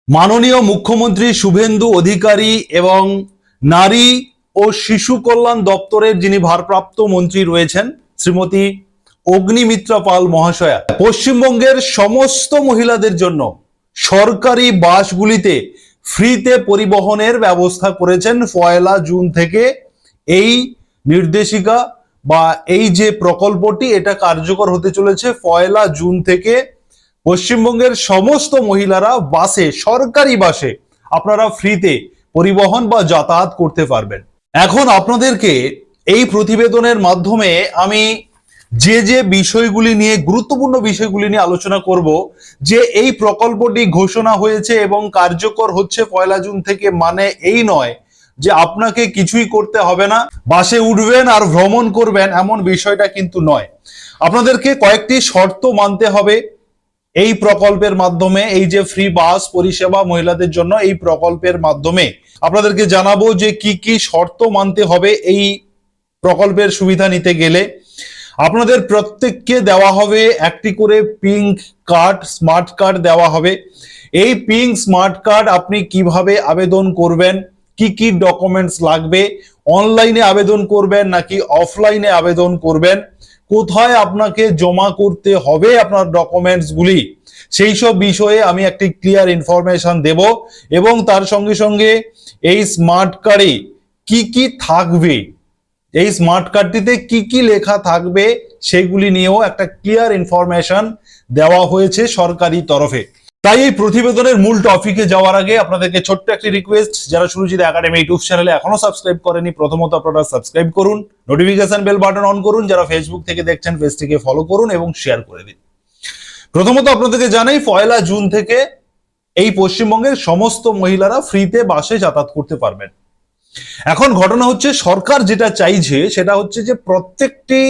মাননীয় মুখ্যমন্ত্রী শুভেন্দু অধিকারী এবং নারী ও শিশু কল্যাণ দপ্তরের যিনি ভারপ্রাপ্ত মন্ত্রী রয়েছেন শ্রীমতী অগ্নিমিত্রা পাল মহাশয়া পশ্চিমবঙ্গের সমস্ত মহিলাদের জন্য সরকারি বাসগুলিতে ফ্রিতে পরিবহনের ব্যবস্থা করেছেন 1 জুন থেকে। এই নির্দেশিকা বা এই যে প্রকল্পটি এটা কার্যকর হতে চলেছে 1 জুন থেকে। পশ্চিমবঙ্গের সমস্ত মহিলারা বাসে, সরকারি বাসে আপনারা ফ্রিতে পরিবহন বা যাতায়াত করতে পারবেন। এখন আপনাদেরকে এই প্রতিবেদনের মাধ্যমে আমি যে বিষয়গুলি নিয়ে, গুরুত্বপূর্ণ বিষয়গুলি নিয়ে আলোচনা করব, যে এই প্রকল্পটি ঘোষণা হয়েছে এবং কার্যকর হচ্ছে 1 জুন থেকে, মানে এই নয় যে আপনাকে কিছুই করতে হবে না, বাসে উঠবেন আর ভ্রমণ করবেন, এমন বিষয়টা কিন্তু নয়। আপনাদেরকে কয়েকটি শর্ত মানতে হবে এই প্রকল্পের মাধ্যমে। এই যে ফ্রি বাস পরিষেবা মহিলাদের জন্য, এই প্রকল্পের মাধ্যমে আপনাদেরকে জানাবো যে কি কি শর্ত মানতে হবে এই প্রকল্পের সুবিধা নিতে গেলে। আপনাদের প্রত্যেককে দেওয়া হবে একটি করে পিঙ্ক কার্ড, স্মার্ট কার্ড দেওয়া হবে। এই পিঙ্ক স্মার্ট কার্ড আপনি কিভাবে আবেদন করবেন, কি কি ডকুমেন্টস লাগবে, অনলাইনে আবেদন করবেন নাকি অফলাইনে আবেদন করবেন, কোথায় আপনাকে জমা করতে হবে আপনার ডকুমেন্টস গুলি, সেই সব বিষয়ে আমি একটি ক্লিয়ার ইনফরমেশন দেব। এবং তার সঙ্গে সঙ্গে এই স্মার্ট কার্ডে কি কি থাকবে, এই স্মার্ট কার্ডটিতে কি কি লেখা থাকবে, সেগুলি নিয়েও একটা ক্লিয়ার ইনফরমেশন দেওয়া হয়েছে সরকারি তরফে। তাই এই প্রতিবেদনের মূল টপিকে যাওয়ার আগে আপনাদেরকে ছোট্ট একটি রিকোয়েস্ট, যারা সুরুচিত একাডেমি ইউটিউব চ্যানেলে এখনো সাবস্ক্রাইব করেনি, প্রথমত আপনারা সাবস্ক্রাইব করুন, নোটিফিকেশন বেল বাটন অন করুন, যারা ফেসবুক থেকে দেখছেন পেজটিকে ফলো করুন এবং শেয়ার করে দিন। প্রথমত আপনাদেরকে জানাই 1 জুন থেকে এই পশ্চিমবঙ্গের সমস্ত মহিলারা ফ্রিতে বাসে যাতায়াত করতে পারবেন। এখন ঘটনা হচ্ছে, সরকার যেটা চাইছে সেটা হচ্ছে যে প্রত্যেকটি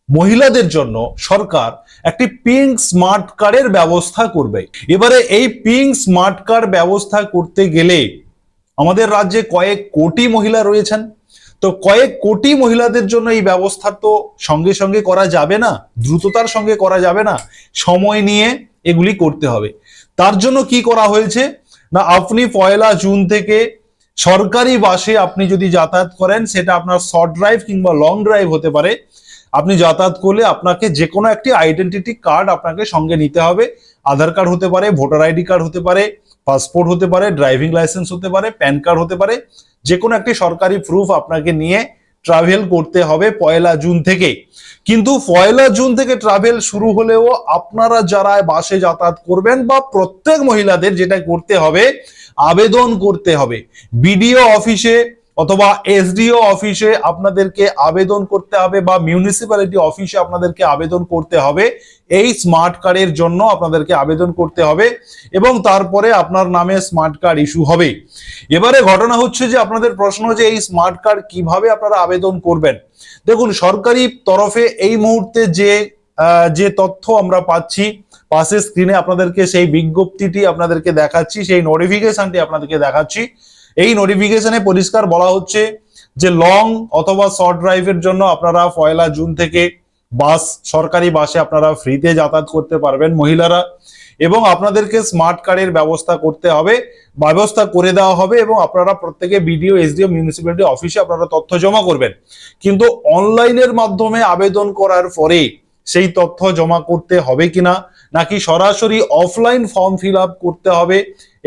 মহিলাদের জন্য সরকার একটি পিঙ্ক স্মার্ট কার্ডের ব্যবস্থা করবে। এবারে এই পিঙ্ক স্মার্ট কার্ড ব্যবস্থা করতে গেলে আমাদের রাজ্যে কয়েক কোটি মহিলা রয়েছেন, তো কয়েক কোটি মহিলাদের জন্য এই ব্যবস্থা তো সঙ্গে সঙ্গে করা যাবে না, দ্রুততার সঙ্গে করা যাবে না, সময় নিয়ে এগুলি করতে হবে। তার জন্য কি করা হয়েছে না, আপনি 1 জুন থেকে সরকারি বাসে আপনি যদি যাতায়াত করেন, সেটা আপনার শর্ট ড্রাইভ কিংবা লং ড্রাইভ হতে পারে, আপনি যাতায়াত করলে আপনাকে যে কোনো একটি আইডেন্টিটি কার্ড আপনাকে সঙ্গে নিতে হবে। আধার কার্ড হতে পারে, ভোটার আইডি কার্ড হতে পারে, পাসপোর্ট হতে পারে, ড্রাইভিং লাইসেন্স হতে পারে, প্যান কার্ড হতে পারে, যে কোনো একটি সরকারি প্রুফ আপনাকে নিয়ে ট্রাভেল করতে হবে 1 জুন থেকে। কিন্তু 1 জুন থেকে ট্রাভেল শুরু হলেও আপনারা যারা বাসে যাতায়াত করবেন বা প্রত্যেক মহিলাদের যেটা করতে হবে, আবেদন করতে হবে বিডিও অফিসে অথবা এসডিও অফিসে আপনাদেরকে আবেদন করতে হবে, বা মিউনিসিপ্যালিটি অফিসে আপনাদেরকে আবেদন করতে হবে। এই স্মার্ট কার্ডের জন্য আপনাদেরকে আবেদন করতে হবে এবং তারপরে আপনার নামে স্মার্ট কার্ড ইস্যু হবে। এবারে ঘটনা হচ্ছে যে আপনাদের প্রশ্ন যে এই স্মার্ট কার্ড কিভাবে আপনারা আবেদন করবেন। দেখুন, সরকারি তরফে এই মুহূর্তে যে তথ্য আমরা পাচ্ছি, পাশে স্ক্রিনে আপনাদেরকে সেই বিজ্ঞপ্তিটি আপনাদেরকে দেখাচ্ছি, সেই নোটিফিকেশনটি আপনাদেরকে দেখাচ্ছি। এই নোটিফিকেশনে পরিষ্কার বলা হচ্ছে যে লং অথবা শর্ট ড্রাইভের জন্য আপনারা 1 জুন থেকে বাস, সরকারি বাসে আপনারা ফ্রিতে যাতায়াত করতে পারবেন মহিলারা, এবং আপনাদেরকে স্মার্ট কার্ডের ব্যবস্থা করতে হবে, ব্যবস্থা করে দেওয়া হবে, এবং আপনারা প্রত্যেকে বিডিও, এসডিও, মিউনিসিপ্যালিটি অফিসে আপনারা তথ্য জমা করবেন। কিন্তু অনলাইনের মাধ্যমে আবেদন করার পরে সেই তথ্য জমা করতে হবে কিনা, নাকি সরাসরি অফলাইন ফর্ম ফিল আপ করতে হবে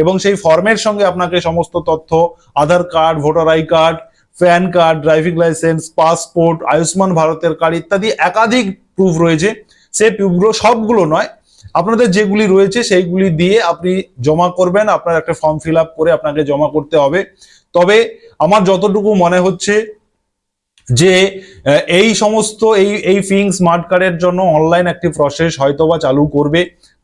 এবং সেই ফর্মের সঙ্গে আপনাকে সমস্ত তথ্য, Aadhaar card, voter ID card, PAN card, driving licence, passport, Ayushman ভারতের কার্ড ইত্যাদি একাধিক প্রুফ রয়েছে, সেই প্রুফগুলো সবগুলো নয়, আপনাদের যেগুলি রয়েছে সেইগুলি দিয়ে আপনি জমা করবেন। আপনার একটা ফর্ম ফিল আপ করে আপনাকে জমা করতে হবে। তবে আমার যতটুকু মনে হচ্ছে যে এই সমস্ত এই পিঙ্ক স্মার্ট কার্ডের জন্য অনলাইন একটি প্রসেস হয়তোবা চালু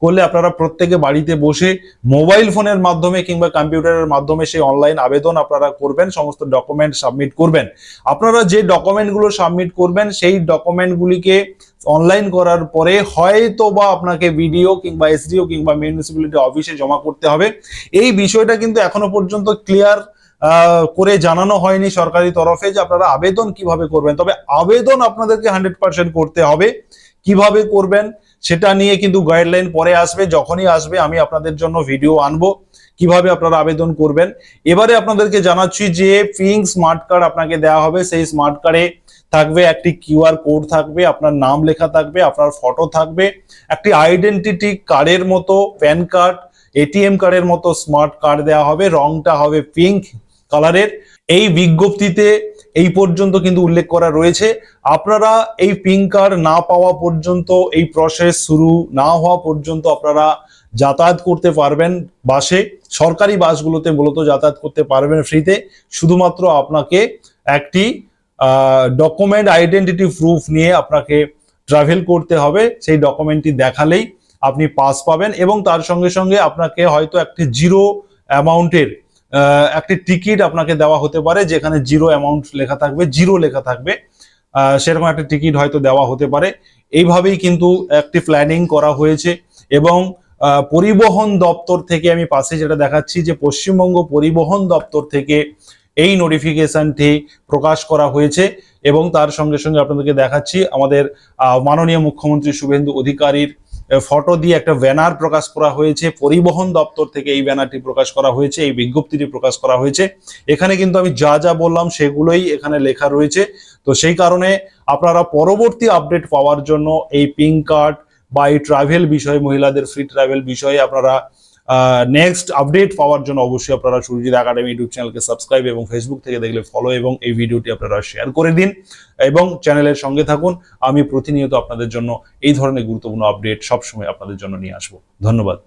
করলে আপনারা প্রত্যেকে বাড়িতে বসে মোবাইল ফোনের মাধ্যমে কিংবা কম্পিউটারের মাধ্যমে সেই অনলাইন আবেদন আপনারা করবেন, সমস্ত ডকুমেন্ট সাবমিট করবেন। আপনারা যে ডকুমেন্টগুলো সাবমিট করবেন সেই ডকুমেন্টগুলিকে অনলাইন করার পরে হয়তো বা আপনাকে বিডিও কিংবা এসডিও কিংবা মিউনিসিপ্যালিটি অফিসে জমা করতে হবে। এই বিষয়টা কিন্তু এখনো পর্যন্ত ক্লিয়ার করে জানানো হয়নি সরকারি তরফে যে আপনারা আবেদন কিভাবে করবেন। তবে আবেদন আপনাদেরকে 100% করতে হবে। কিভাবে করবেন সেটা নিয়ে কিন্তু গাইডলাইন পরে আসবে, যখনই আসবে আমি আপনাদের জন্য ভিডিও আনবো। কিভাবে আপনারা আবেদন করবেন। এবারে আপনাদেরকে জানাচ্ছি যে পিঙ্ক স্মার্ট কার্ড আপনাকে দেওয়া হবে। সেই স্মার্ট কার্ডে থাকবে একটি কিউআর কোড থাকবে, আপনার নাম লেখা থাকবে, আপনার ফটো থাকবে, একটি আইডেন্টিটি কার্ডের মতো, প্যান কার্ড, এটিএম কার্ডের মতো স্মার্ট কার্ড দেওয়া হবে। রংটা হবে পিঙ্ক কালারের। এই বিজ্ঞপ্তিতে এই পর্যন্ত কিন্তু উল্লেখ করা রয়েছে, আপনারা এই পিঙ্ক কার্ড না পাওয়া পর্যন্ত, এই প্রসেস শুরু না হওয়া পর্যন্ত আপনারা যাতায়াত করতে পারবেন বাসে। সরকারি বাসগুলোতে মূলত যাতায়াত করতে পারবেন ফ্রিতে। শুধুমাত্র আপনাকে একটি ডকুমেন্ট, আইডেন্টিটি প্রুফ নিয়ে আপনাকে ট্রাভেল করতে হবে। সেই ডকুমেন্টটি দেখালেই আপনি পাস পাবেন এবং তার সঙ্গে সঙ্গে আপনাকে হয়তো একটি জিরো অ্যামাউন্টের একটি টিকিট আপনাকে দেওয়া হতে পারে, যেখানে জিরো অ্যামাউন্ট লেখা থাকবে, জিরো লেখা থাকবে, সেরকম একটা টিকিট হয়তো দেওয়া হতে পারে। এইভাবেই কিন্তু একটি প্ল্যানিং করা হয়েছে। এবং পরিবহন দপ্তর থেকে আমি পাশে যেটা দেখাচ্ছি যে পশ্চিমবঙ্গ পরিবহন দপ্তর থেকে এই নোটিফিকেশনটি প্রকাশ করা হয়েছে। এবং তার সঙ্গে সঙ্গে আপনাদেরকে দেখাচ্ছি আমাদের মাননীয় মুখ্যমন্ত্রী শুভেন্দু অধিকারীর ফটো দিয়ে একটা ব্যানার প্রকাশ করা হয়েছে। পরিবহন দপ্তর থেকে এই ব্যানারটি প্রকাশ করা হয়েছে, এই বিজ্ঞপ্তিটি প্রকাশ করা হয়েছে। এখানে কিন্তু আমি যা যা বললাম সেগুলোই এখানে লেখা রয়েছে। তো সেই কারণে আপনারা পরবর্তী আপডেট পাওয়ার জন্য এই পিঙ্ক কার্ড বা এই ট্রাভেল বিষয়ে, মহিলাদের ফ্রি ট্রাভেল বিষয়ে আপনারা নেক্সট আপডেট পাওয়ার জন্য অবশ্যই আপনারা সুরজিৎ একাডেমি ইউটিউব চ্যানেলকে সাবস্ক্রাইব এবং ফেসবুক থেকে দেখলে ফলো এবং এই ভিডিওটি আপনারা শেয়ার করে দিন এবং চ্যানেলের সঙ্গে থাকুন। আমি প্রতিনিয়ত আপনাদের জন্য এই ধরনের গুরুত্বপূর্ণ আপডেট সবসময় আপনাদের জন্য নিয়ে আসবো। ধন্যবাদ।